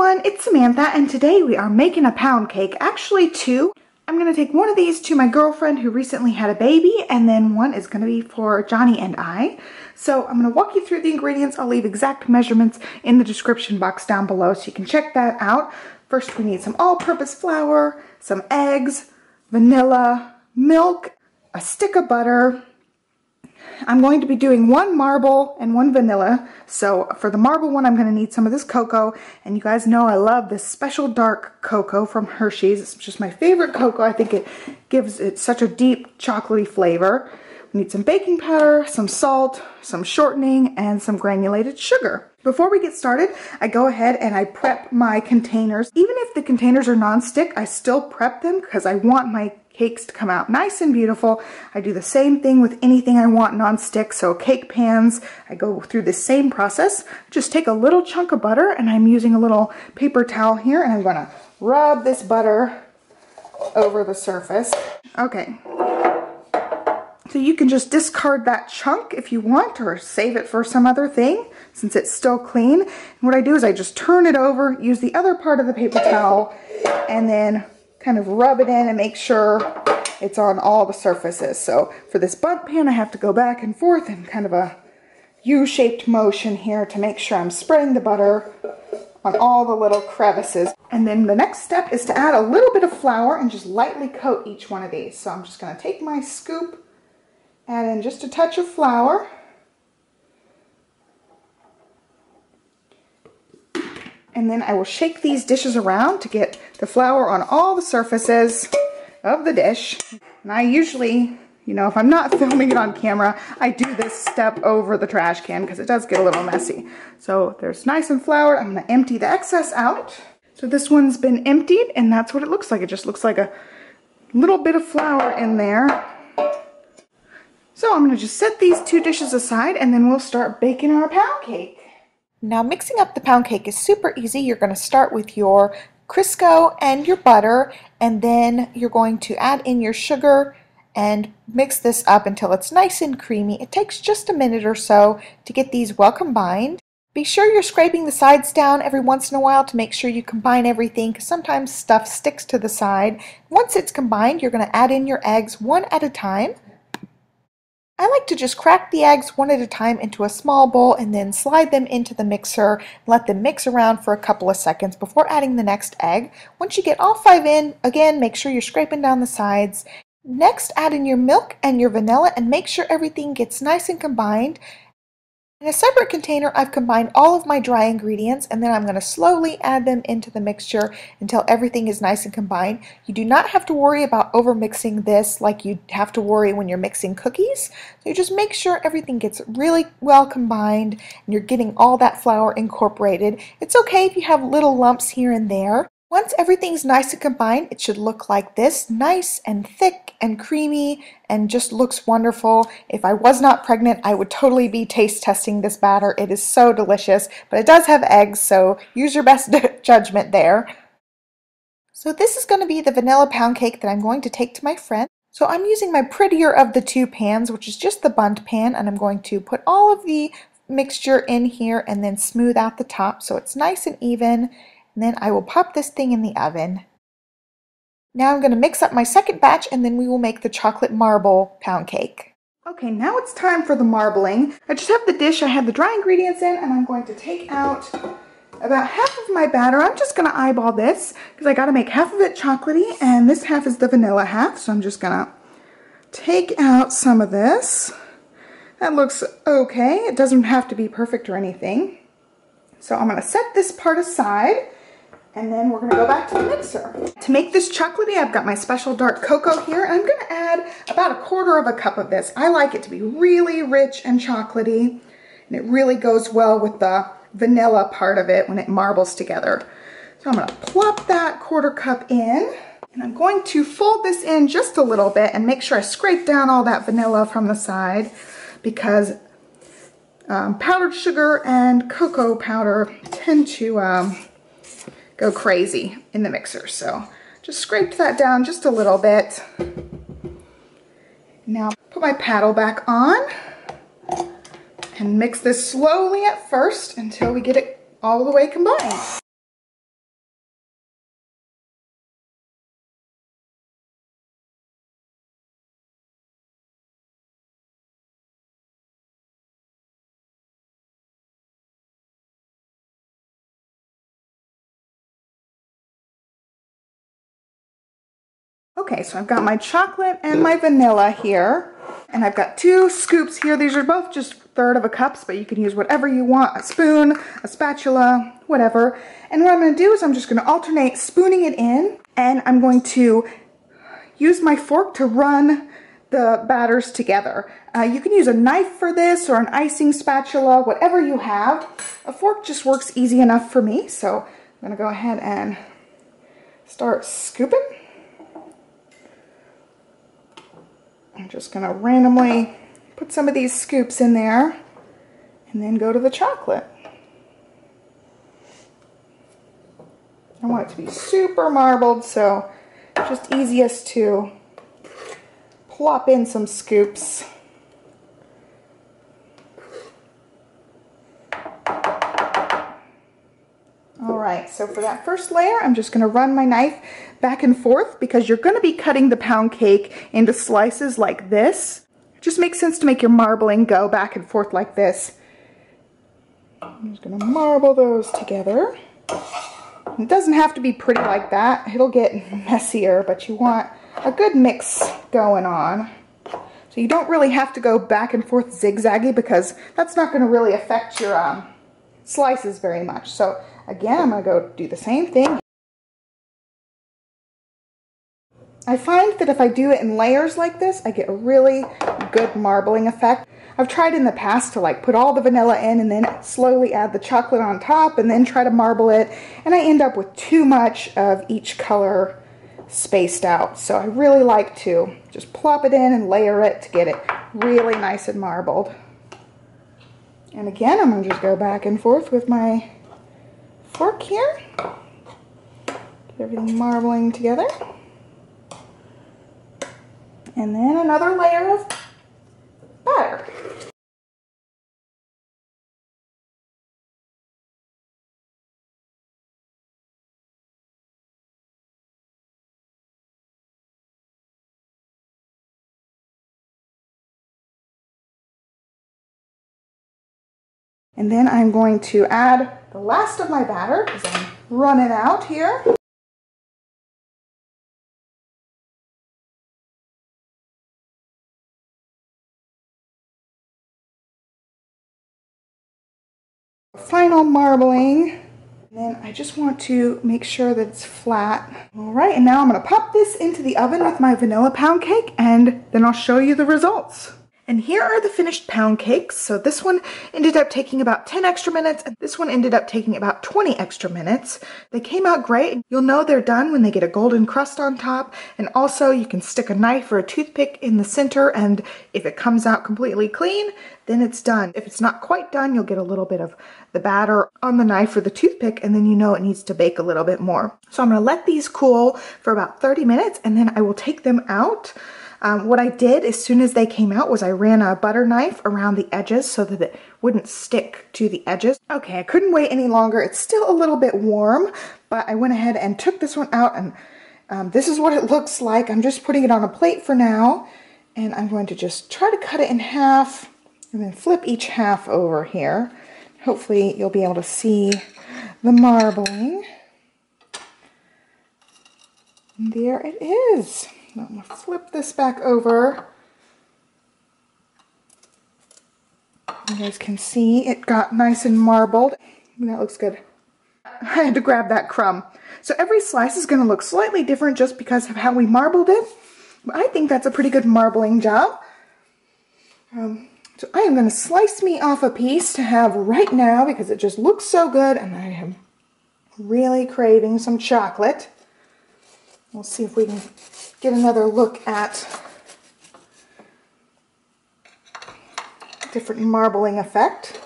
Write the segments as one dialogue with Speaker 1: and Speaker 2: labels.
Speaker 1: everyone, it's Samantha, and today we are making a pound cake, actually two. I'm going to take one of these to my girlfriend who recently had a baby, and then one is going to be for Johnny and I. So I'm going to walk you through the ingredients. I'll leave exact measurements in the description box down below so you can check that out. First, we need some all-purpose flour, some eggs, vanilla, milk, a stick of butter. I'm going to be doing one marble and one vanilla. So for the marble one, I'm going to need some of this cocoa. And you guys know I love this special dark cocoa from Hershey's. It's just my favorite cocoa. I think it gives it such a deep chocolatey flavor. We need some baking powder, some salt, some shortening, and some granulated sugar. Before we get started, I go ahead and I prep my containers. Even if the containers are non-stick, I still prep them because I want my cakes to come out nice and beautiful. I do the same thing with anything I want non-stick. So cake pans, I go through the same process. Just take a little chunk of butter, and I'm using a little paper towel here, and I'm gonna rub this butter over the surface. Okay. So you can just discard that chunk if you want, or save it for some other thing since it's still clean. And what I do is I just turn it over, use the other part of the paper towel, and then kind of rub it in and make sure it's on all the surfaces. So for this bundt pan, I have to go back and forth in kind of a U-shaped motion here to make sure I'm spreading the butter on all the little crevices. And then the next step is to add a little bit of flour and just lightly coat each one of these. So I'm just gonna take my scoop, add in just a touch of flour. And then I will shake these dishes around to get the flour on all the surfaces of the dish. And I usually, you know, if I'm not filming it on camera, I do this step over the trash can because it does get a little messy. So there's nice and floured. I'm going to empty the excess out. So this one's been emptied, and that's what it looks like. It just looks like a little bit of flour in there. So I'm going to just set these two dishes aside, and then we'll start baking our pound cake. Now, mixing up the pound cake is super easy. You're going to start with your Crisco and your butter, and then you're going to add in your sugar and mix this up until it's nice and creamy. It takes just a minute or so to get these well combined. Be sure you're scraping the sides down every once in a while to make sure you combine everything, because sometimes stuff sticks to the side. Once it's combined, you're going to add in your eggs one at a time. I like to just crack the eggs one at a time into a small bowl and then slide them into the mixer and let them mix around for a couple of seconds before adding the next egg. Once you get all 5 in, again, make sure you're scraping down the sides. Next, add in your milk and your vanilla and make sure everything gets nice and combined. In a separate container, I've combined all of my dry ingredients, and then I'm going to slowly add them into the mixture until everything is nice and combined. You do not have to worry about over mixing this like you have to worry when you're mixing cookies. So you just make sure everything gets really well combined and you're getting all that flour incorporated. It's okay if you have little lumps here and there. Once everything's nice and combined, it should look like this, nice and thick and creamy, and just looks wonderful. If I was not pregnant, I would totally be taste testing this batter. It is so delicious, but it does have eggs, so use your best judgment there. So this is going to be the vanilla pound cake that I'm going to take to my friend. So I'm using my prettier of the two pans, which is just the bundt pan, and I'm going to put all of the mixture in here and then smooth out the top so it's nice and even. And then I will pop this thing in the oven. Now I'm going to mix up my second batch, and then we will make the chocolate marble pound cake. Okay, now it's time for the marbling. I just have the dish I had the dry ingredients in, and I'm going to take out about half of my batter. I'm just going to eyeball this because I got to make half of it chocolatey, and this half is the vanilla half. So I'm just going to take out some of this. That looks okay. It doesn't have to be perfect or anything. So I'm going to set this part aside. And then we're going to go back to the mixer. To make this chocolatey, I've got my special dark cocoa here. And I'm going to add about 1/4 cup of this. I like it to be really rich and chocolatey. And it really goes well with the vanilla part of it when it marbles together. So I'm going to plop that 1/4 cup in. And I'm going to fold this in just a little bit and make sure I scrape down all that vanilla from the side, because powdered sugar and cocoa powder tend to go crazy in the mixer. So just scraped that down just a little bit. Now put my paddle back on and mix this slowly at first until we get it all the way combined. Okay, so I've got my chocolate and my vanilla here, and I've got 2 scoops here. These are both just 1/3 of a cups, but you can use whatever you want, a spoon, a spatula, whatever. And what I'm gonna do is I'm just gonna alternate spooning it in, and I'm going to use my fork to run the batters together. You can use a knife for this or an icing spatula, whatever you have. A fork just works easy enough for me, so I'm gonna go ahead and start scooping. I'm just gonna randomly put some of these scoops in there and then go to the chocolate. I want it to be super marbled, so just easiest to plop in some scoops. Alright, so for that first layer, I'm just going to run my knife back and forth because you're going to be cutting the pound cake into slices like this. It just makes sense to make your marbling go back and forth like this. I'm just going to marble those together. It doesn't have to be pretty like that. It'll get messier, but you want a good mix going on. So you don't really have to go back and forth zigzaggy because that's not going to really affect your slices very much. So again, I'm going to go do the same thing. I find that if I do it in layers like this, I get a really good marbling effect. I've tried in the past to like put all the vanilla in and then slowly add the chocolate on top and then try to marble it, and I end up with too much of each color spaced out. So I really like to just plop it in and layer it to get it really nice and marbled. And again, I'm going to just go back and forth with my fork here. Get everything marbling together. And then another layer of batter. And then I'm going to add the last of my batter because I'm running out here. Final marbling. And then I just want to make sure that it's flat. All right, and now I'm going to pop this into the oven with my vanilla pound cake, and then I'll show you the results. And here are the finished pound cakes. So this one ended up taking about 10 extra minutes, and this one ended up taking about 20 extra minutes. They came out great. You'll know they're done when they get a golden crust on top, and also you can stick a knife or a toothpick in the center, and if it comes out completely clean, then it's done. If it's not quite done, you'll get a little bit of the batter on the knife or the toothpick, and then you know it needs to bake a little bit more. So I'm going to let these cool for about 30 minutes, and then I will take them out. What I did as soon as they came out was I ran a butter knife around the edges so that it wouldn't stick to the edges. Okay, I couldn't wait any longer. It's still a little bit warm, but I went ahead and took this one out, and this is what it looks like. I'm just putting it on a plate for now, and I'm going to just try to cut it in half and then flip each half over here. Hopefully you'll be able to see the marbling. And there it is. I'm going to flip this back over. You guys can see it got nice and marbled. That looks good. I had to grab that crumb. So every slice is going to look slightly different just because of how we marbled it. But I think that's a pretty good marbling job. So I am going to slice me off a piece to have right now because it just looks so good, and I am really craving some chocolate. We'll see if we can get another look at different marbling effect.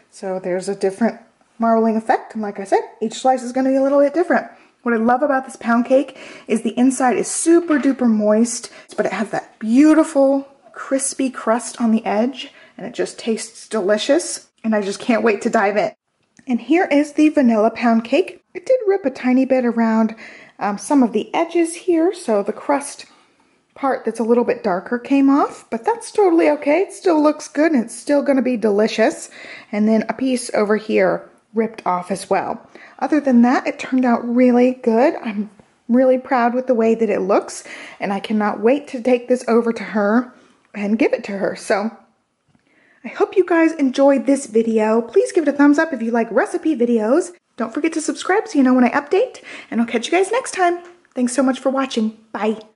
Speaker 1: So there's a different marbling effect, and like I said, each slice is going to be a little bit different. What I love about this pound cake is the inside is super duper moist, but it has that beautiful crispy crust on the edge, and it just tastes delicious, and I just can't wait to dive in. And here is the vanilla pound cake. It did rip a tiny bit around some of the edges here, so the crust part that's a little bit darker came off, but that's totally okay. It still looks good, and it's still going to be delicious. And then a piece over here ripped off as well. Other than that, it turned out really good. I'm I'm really proud with the way that it looks, and I cannot wait to take this over to her and give it to her. So I hope you guys enjoyed this video. Please give it a thumbs up if you like recipe videos. Don't forget to subscribe so you know when I update, and I'll catch you guys next time. Thanks so much for watching. Bye.